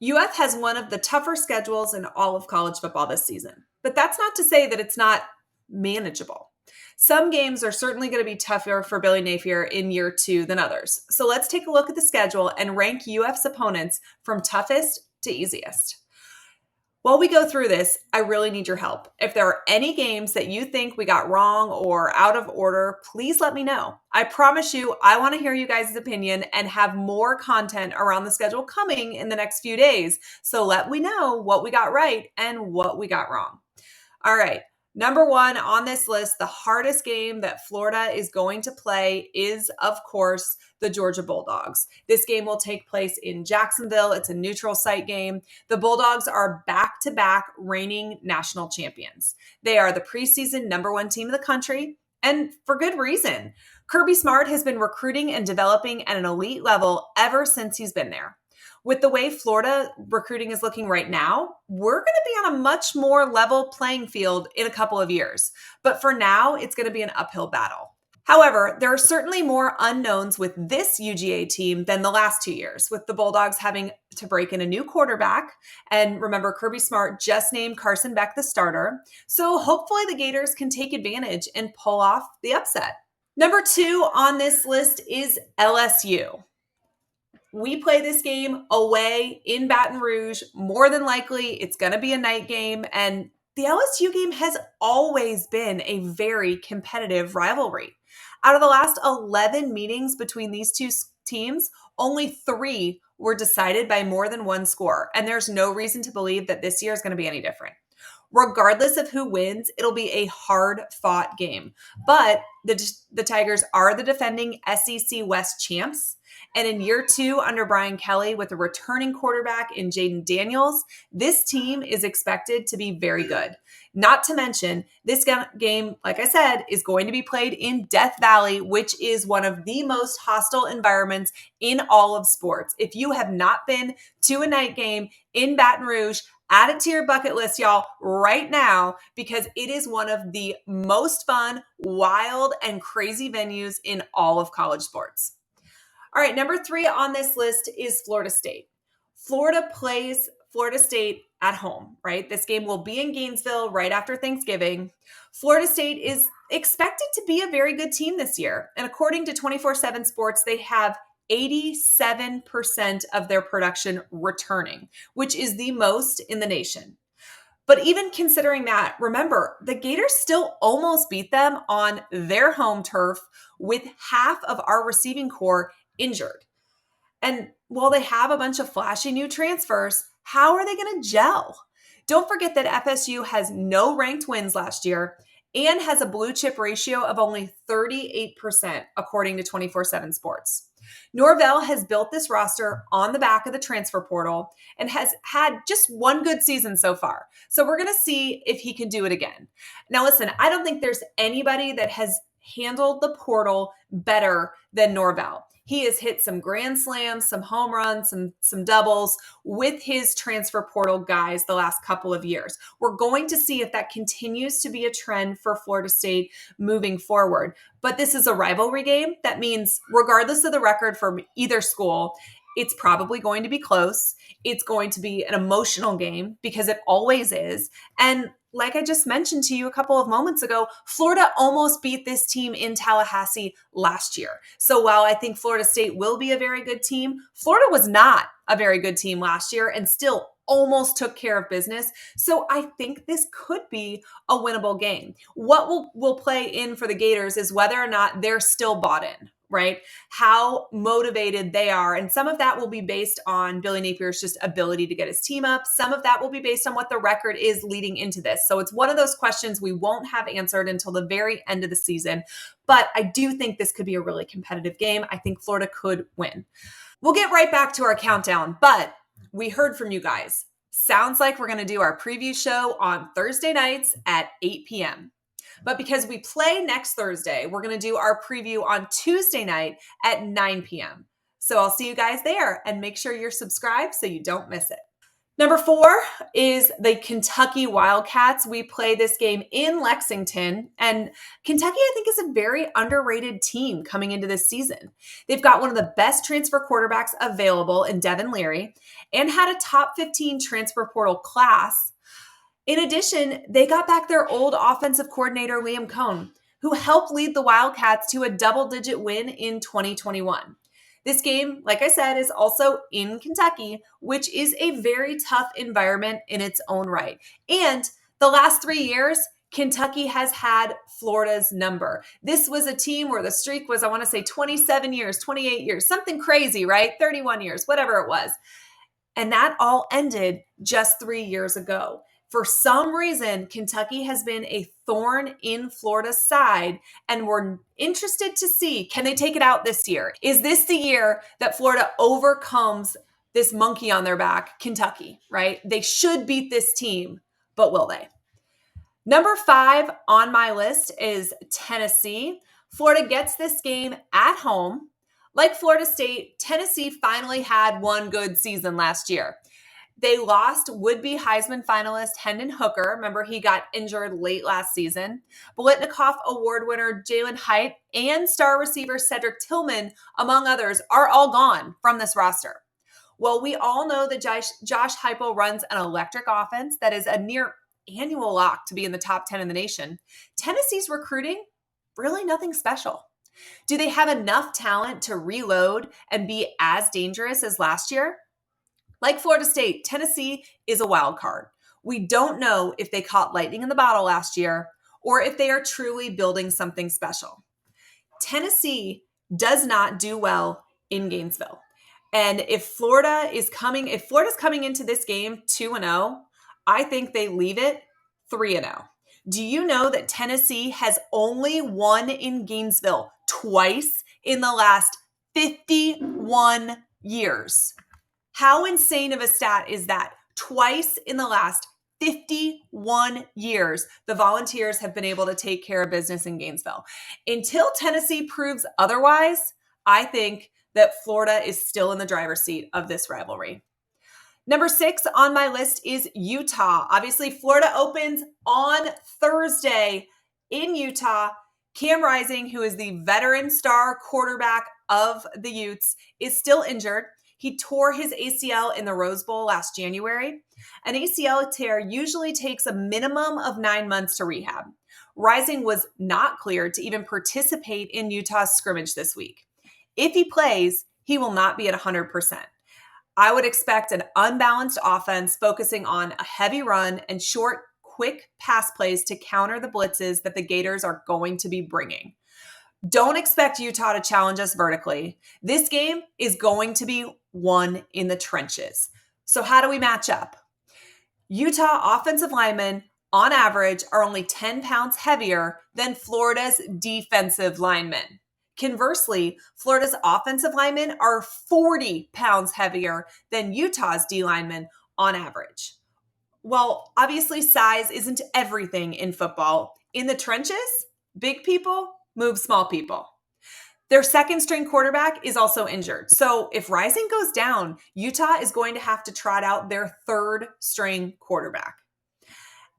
UF has one of the tougher schedules in all of college football this season, but that's not to say that it's not manageable. Some games are certainly going to be tougher for Billy Napier in year two than others. So let's take a look at the schedule and rank UF's opponents from toughest to easiest. While we go through this, I really need your help. If there are any games that you think we got wrong or out of order, please let me know. I promise you, I want to hear you guys' opinion and have more content around the schedule coming in the next few days. So let me know what we got right and what we got wrong. All right. Number one on this list, the hardest game that Florida is going to play is, of course, the Georgia Bulldogs. This game will take place in Jacksonville. It's a neutral site game. The Bulldogs are back-to-back reigning national champions. They are the preseason number one team in the country, and for good reason. Kirby Smart has been recruiting and developing at an elite level ever since he's been there. With the way Florida recruiting is looking right now, we're going to be on a much more level playing field in a couple of years. But for now, it's going to be an uphill battle. However, there are certainly more unknowns with this UGA team than the last 2 years, with the Bulldogs having to break in a new quarterback. And remember, Kirby Smart just named Carson Beck the starter. So hopefully the Gators can take advantage and pull off the upset. Number two on this list is LSU. We play this game away in Baton Rouge. More than likely, it's going to be a night game. And the LSU game has always been a very competitive rivalry. Out of the last 11 meetings between these two teams, only 3 were decided by more than one score. And there's no reason to believe that this year is going to be any different. Regardless of who wins, it'll be a hard-fought game. But the Tigers are the defending SEC West champs. And in year 2 under Brian Kelly with a returning quarterback in Jaden Daniels, this team is expected to be very good. Not to mention, this game, like I said, is going to be played in Death Valley, which is one of the most hostile environments in all of sports. If you have not been to a night game in Baton Rouge, add it to your bucket list, y'all, right now, because it is one of the most fun, wild, and crazy venues in all of college sports. All right, number 3 on this list is Florida State. Florida plays Florida State at home, right? This game will be in Gainesville right after Thanksgiving. Florida State is expected to be a very good team this year. And according to 24/7 Sports, they have 87% of their production returning, which is the most in the nation. But even considering that, remember, the Gators still almost beat them on their home turf with half of our receiving corps injured. And while they have a bunch of flashy new transfers, how are they going to gel? Don't forget that FSU has no ranked wins last year and has a blue chip ratio of only 38%, according to 24/7 Sports. Norvell has built this roster on the back of the transfer portal and has had just one good season so far. So we're going to see if he can do it again. Now, listen, I don't think there's anybody that has handled the portal better than Norvell. He has hit some grand slams, some home runs, some doubles with his transfer portal guys the last couple of years. We're going to see if that continues to be a trend for Florida State moving forward. But this is a rivalry game. That means regardless of the record for either school, it's probably going to be close. It's going to be an emotional game because it always is. And like I just mentioned to you a couple of moments ago, Florida almost beat this team in Tallahassee last year. So while I think Florida State will be a very good team, Florida was not a very good team last year and still almost took care of business. So I think this could be a winnable game. What will play in for the Gators is whether or not they're still bought in, right? How motivated they are. And some of that will be based on Billy Napier's just ability to get his team up. Some of that will be based on what the record is leading into this. So it's one of those questions we won't have answered until the very end of the season. But I do think this could be a really competitive game. I think Florida could win. We'll get right back to our countdown, but we heard from you guys. Sounds like we're going to do our preview show on Thursday nights at 8 p.m. But because we play next Thursday, we're going to do our preview on Tuesday night at 9 p.m. So I'll see you guys there, and make sure you're subscribed so you don't miss it. Number 4 is the Kentucky Wildcats. We play this game in Lexington, and Kentucky, I think, is a very underrated team coming into this season. They've got one of the best transfer quarterbacks available in Devin Leary and had a top 15 transfer portal class. In addition, they got back their old offensive coordinator, Liam Cohn, who helped lead the Wildcats to a double-digit win in 2021. This game, like I said, is also in Kentucky, which is a very tough environment in its own right. And the last 3 years, Kentucky has had Florida's number. This was a team where the streak was, I want to say 27 years, 28 years, something crazy, right? 31 years, whatever it was. And that all ended just 3 years ago. For some reason, Kentucky has been a thorn in Florida's side, and we're interested to see, can they take it out this year? Is this the year that Florida overcomes this monkey on their back, Kentucky, right? They should beat this team, but will they? Number 5 on my list is Tennessee. Florida gets this game at home. Like Florida State, Tennessee finally had one good season last year. They lost would-be Heisman finalist Hendon Hooker. Remember, he got injured late last season. Biletnikoff Award winner Jalen Hyatt and star receiver Cedric Tillman, among others, are all gone from this roster. Well, we all know that Josh Heupel runs an electric offense that is a near annual lock to be in the top 10 in the nation. Tennessee's recruiting, really nothing special. Do they have enough talent to reload and be as dangerous as last year? Like Florida State, Tennessee is a wild card. We don't know if they caught lightning in the bottle last year or if they are truly building something special. Tennessee does not do well in Gainesville. And if Florida's coming into this game 2-0, I think they leave it 3-0. Do you know that Tennessee has only won in Gainesville twice in the last 51 years? How insane of a stat is that? Twice in the last 51 years, the Volunteers have been able to take care of business in Gainesville. Until Tennessee proves otherwise, I think that Florida is still in the driver's seat of this rivalry. Number 6 on my list is Utah. Obviously, Florida opens on Thursday in Utah. Cam Rising, who is the veteran star quarterback of the Utes, is still injured. He tore his ACL in the Rose Bowl last January. An ACL tear usually takes a minimum of 9 months to rehab. Rising was not cleared to even participate in Utah's scrimmage this week. If he plays, he will not be at 100%. I would expect an unbalanced offense focusing on a heavy run and short, quick pass plays to counter the blitzes that the Gators are going to be bringing. Don't expect Utah to challenge us vertically. This game is going to be won in the trenches. So how do we match up? Utah offensive linemen, on average, are only 10 pounds heavier than Florida's defensive linemen. Conversely, Florida's offensive linemen are 40 pounds heavier than Utah's D linemen on average. Well, obviously size isn't everything in football. In the trenches, big people move small people. Their second string quarterback is also injured. So if Rising goes down, Utah is going to have to trot out their third string quarterback.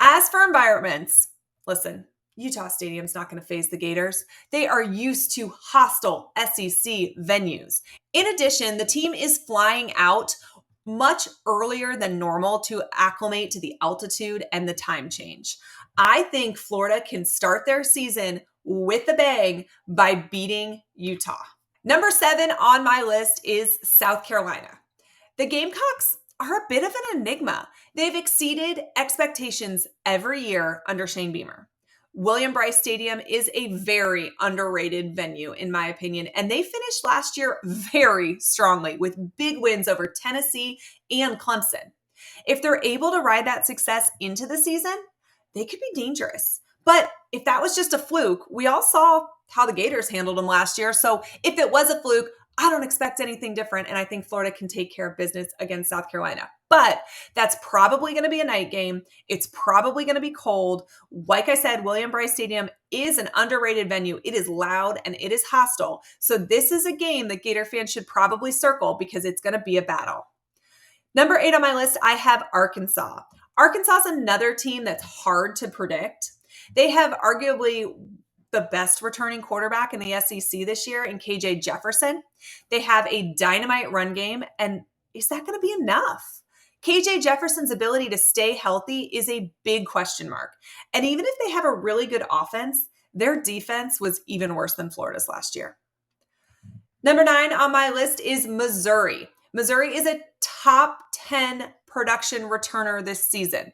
As for environments, listen, Utah Stadium's not going to faze the Gators. They are used to hostile SEC venues. In addition, the team is flying out much earlier than normal to acclimate to the altitude and the time change. I think Florida can start their season with a bang by beating Utah. Number 7 on my list is South Carolina. The Gamecocks are a bit of an enigma. They've exceeded expectations every year under Shane Beamer. William Bryce Stadium is a very underrated venue, in my opinion, and they finished last year very strongly with big wins over Tennessee and Clemson. If they're able to ride that success into the season, they could be dangerous. But if that was just a fluke, we all saw how the Gators handled them last year. So if it was a fluke, I don't expect anything different, and I think Florida can take care of business against South Carolina. But that's probably going to be a night game. It's probably going to be cold. Like I said, William Bryce Stadium is an underrated venue. It is loud and it is hostile. So this is a game that Gator fans should probably circle because it's going to be a battle. Number 8 on my list, I have Arkansas. Arkansas is another team that's hard to predict. They have arguably the best returning quarterback in the SEC this year in KJ Jefferson. They have a dynamite run game, and is that going to be enough? KJ Jefferson's ability to stay healthy is a big question mark. And even if they have a really good offense, their defense was even worse than Florida's last year. Number 9 on my list is Missouri. Missouri is a top 10 production returner this season,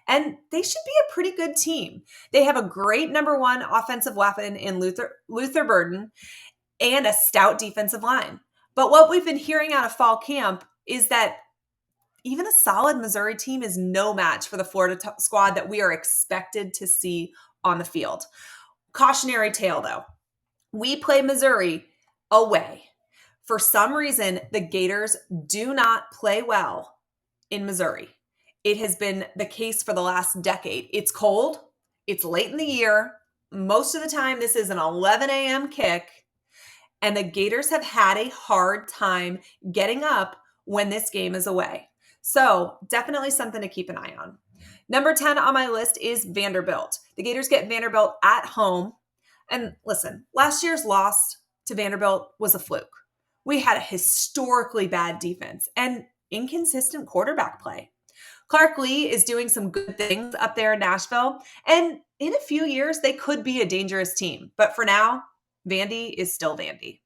and they should be a pretty good team. They have a great number 1 offensive weapon in Luther Burden and a stout defensive line. But what we've been hearing out of fall camp is that even a solid Missouri team is no match for the Florida squad that we are expected to see on the field. Cautionary tale, though. We play Missouri away. For some reason, the Gators do not play well in Missouri. It has been the case for the last decade. It's cold. It's late in the year. Most of the time, this is an 11 a.m. kick. And the Gators have had a hard time getting up when this game is away. So definitely something to keep an eye on. Number 10 on my list is Vanderbilt. The Gators get Vanderbilt at home. And listen, last year's loss to Vanderbilt was a fluke. We had a historically bad defense and inconsistent quarterback play. Clark Lee is doing some good things up there in Nashville. And in a few years, they could be a dangerous team. But for now, Vandy is still Vandy.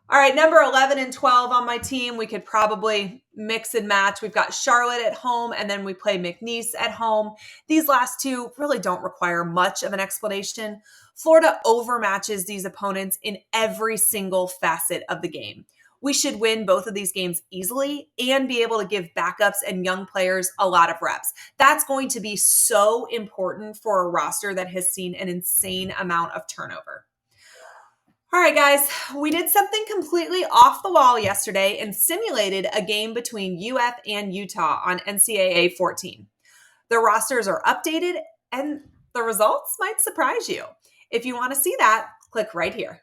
All right, number 11 and 12 on my team, we could probably mix and match. We've got Charlotte at home, and then we play McNeese at home. These last two really don't require much of an explanation. Florida overmatches these opponents in every single facet of the game. We should win both of these games easily and be able to give backups and young players a lot of reps. That's going to be so important for a roster that has seen an insane amount of turnover. All right, guys, we did something completely off the wall yesterday and simulated a game between UF and Utah on NCAA 14. The rosters are updated and the results might surprise you. If you want to see that, click right here.